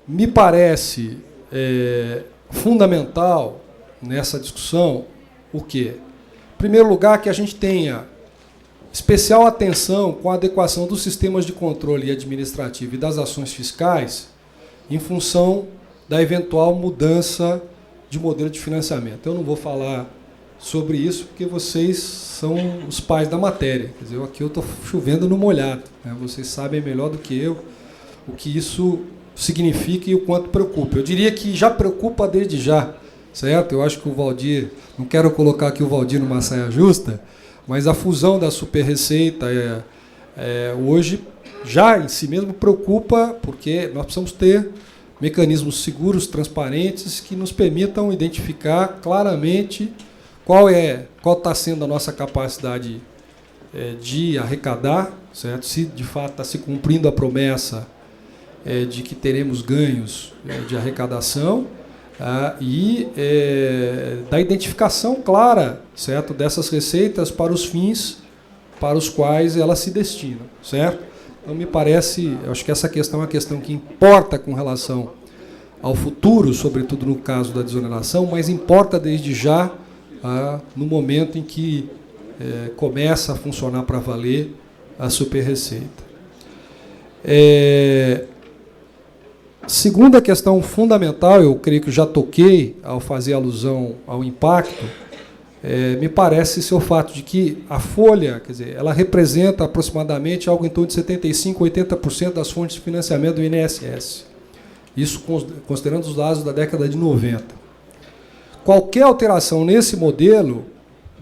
me parece fundamental nessa discussão o quê? Em primeiro lugar, que a gente tenha especial atenção com a adequação dos sistemas de controle administrativo e das ações fiscais em função da eventual mudança de modelo de financiamento. Eu não vou falar sobre isso porque vocês são os pais da matéria. Quer dizer, aqui eu estou chovendo no molhado, né? Vocês sabem melhor do que eu o que isso significa e o quanto preocupa. Eu diria que já preocupa desde já, certo? Eu acho que o Valdir, não quero colocar aqui o Valdir numa saia justa, mas a fusão da Super-Receita hoje já em si mesmo preocupa, porque nós precisamos ter mecanismos seguros, transparentes, que nos permitam identificar claramente qual está sendo a nossa capacidade de arrecadar, certo? Se de fato está se cumprindo a promessa de que teremos ganhos de arrecadação, e da identificação clara, certo, dessas receitas para os fins para os quais elas se destinam, certo? Então, me parece, eu acho que essa questão é uma questão que importa com relação ao futuro, sobretudo no caso da desoneração, mas importa desde já, no momento em que começa a funcionar para valer a Super-Receita. Segunda questão fundamental, eu creio que já toquei ao fazer alusão ao impacto, me parece ser o fato de que a folha, quer dizer, ela representa aproximadamente algo em torno de 75% a 80% das fontes de financiamento do INSS. Isso considerando os dados da década de 90. Qualquer alteração nesse modelo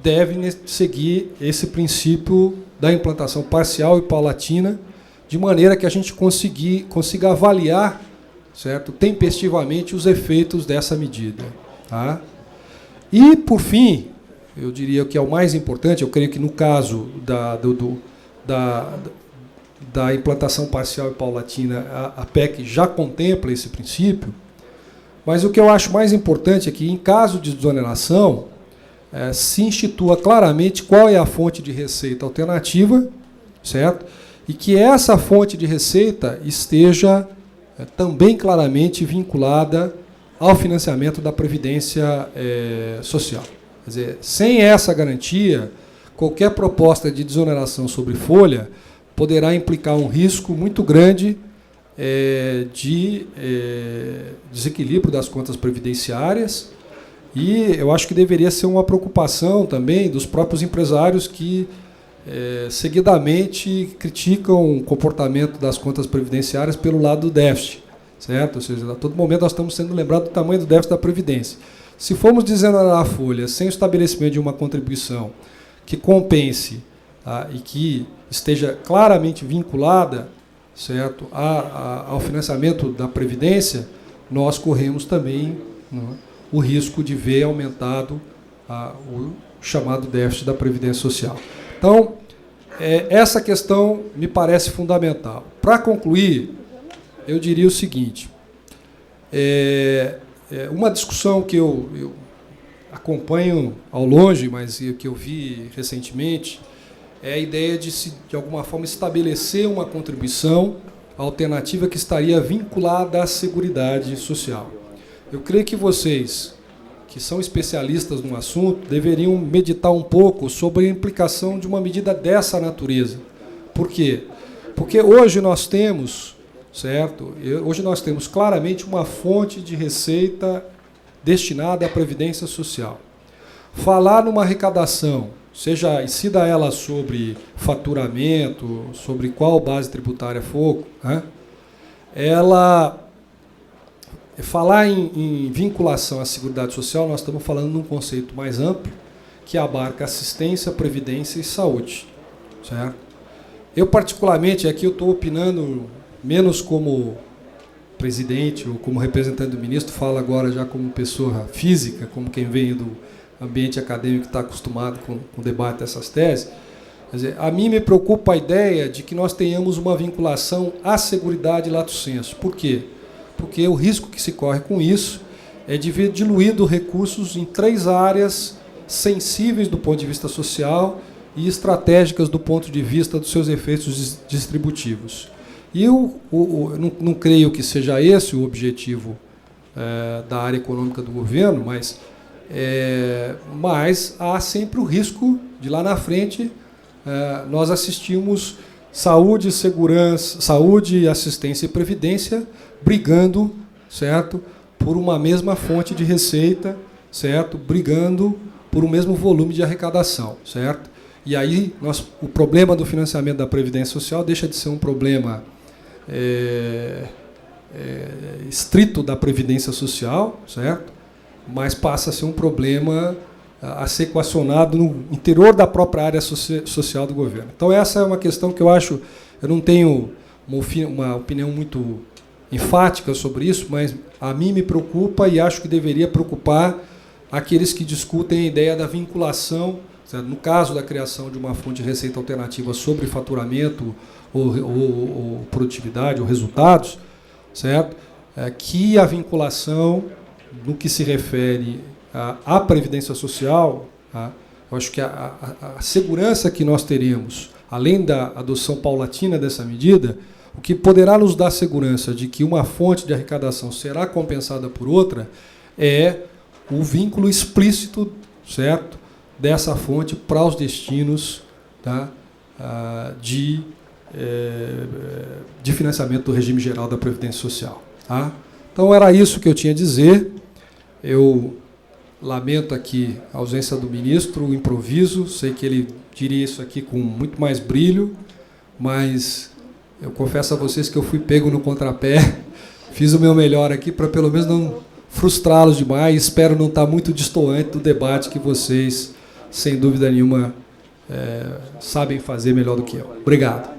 deve seguir esse princípio da implantação parcial e paulatina, de maneira que a gente consiga avaliar, certo, tempestivamente os efeitos dessa medida. Tá? E, por fim, eu diria que é o mais importante, eu creio que no caso da implantação parcial e paulatina, a PEC já contempla esse princípio, mas o que eu acho mais importante é que, em caso de desoneração, se institua claramente qual é a fonte de receita alternativa, certo? E que essa fonte de receita esteja também claramente vinculada ao financiamento da Previdência Social. Quer dizer, sem essa garantia, qualquer proposta de desoneração sobre folha poderá implicar um risco muito grande de desequilíbrio das contas previdenciárias, e eu acho que deveria ser uma preocupação também dos próprios empresários que seguidamente criticam o comportamento das contas previdenciárias pelo lado do déficit, certo? Ou seja, a todo momento nós estamos sendo lembrados do tamanho do déficit da Previdência. Se formos desonerar a folha sem o estabelecimento de uma contribuição que compense e que esteja claramente vinculada, certo, ao financiamento da Previdência, nós corremos também o risco de ver aumentado o chamado déficit da Previdência Social. Então, essa questão me parece fundamental. Para concluir, eu diria o seguinte, uma discussão que eu acompanho ao longe, mas que eu vi recentemente, é a ideia de alguma forma, estabelecer uma contribuição alternativa que estaria vinculada à Seguridade Social. Eu creio que vocês, que são especialistas no assunto, deveriam meditar um pouco sobre a implicação de uma medida dessa natureza. Por quê? Porque hoje nós temos, certo? Hoje nós temos claramente uma fonte de receita destinada à Previdência Social. Falar numa arrecadação, seja incida ela sobre faturamento, sobre qual base tributária for, falar em vinculação à Seguridade Social, nós estamos falando num conceito mais amplo, que abarca assistência, previdência e saúde. Certo? Eu, particularmente, aqui eu estou opinando menos como presidente ou como representante do ministro, falo agora já como pessoa física, como quem vem do ambiente acadêmico que está acostumado com o debate dessas teses. Quer dizer, a mim me preocupa a ideia de que nós tenhamos uma vinculação à Seguridade lato sensu. Por quê? Porque o risco que se corre com isso é de ver diluído recursos em 3 áreas sensíveis do ponto de vista social e estratégicas do ponto de vista dos seus efeitos distributivos. E eu não creio que seja esse o objetivo da área econômica do governo, mas há sempre o risco de lá na frente nós assistimos saúde, segurança, saúde, assistência e previdência brigando, certo, por uma mesma fonte de receita, certo, brigando por um mesmo volume de arrecadação, certo? E aí o problema do financiamento da Previdência Social deixa de ser um problema estrito da Previdência Social, certo? Mas passa a ser um problema a ser equacionado no interior da própria área social do governo. Então, essa é uma questão que eu não tenho uma opinião muito enfática sobre isso, mas a mim me preocupa e acho que deveria preocupar aqueles que discutem a ideia da vinculação, certo? No caso da criação de uma fonte de receita alternativa sobre faturamento ou produtividade ou resultados, certo? Que a vinculação, no que se refere à Previdência Social, eu acho que a segurança que nós teremos, além da adoção paulatina dessa medida, o que poderá nos dar segurança de que uma fonte de arrecadação será compensada por outra é o vínculo explícito, certo, dessa fonte para os destinos, tá, de financiamento do regime geral da Previdência Social. Tá? Então, era isso que eu tinha a dizer. Eu lamento aqui a ausência do ministro, o improviso, sei que ele diria isso aqui com muito mais brilho, mas eu confesso a vocês que eu fui pego no contrapé, fiz o meu melhor aqui para pelo menos não frustrá-los demais, espero não estar muito destoante do debate que vocês, sem dúvida nenhuma, sabem fazer melhor do que eu. Obrigado.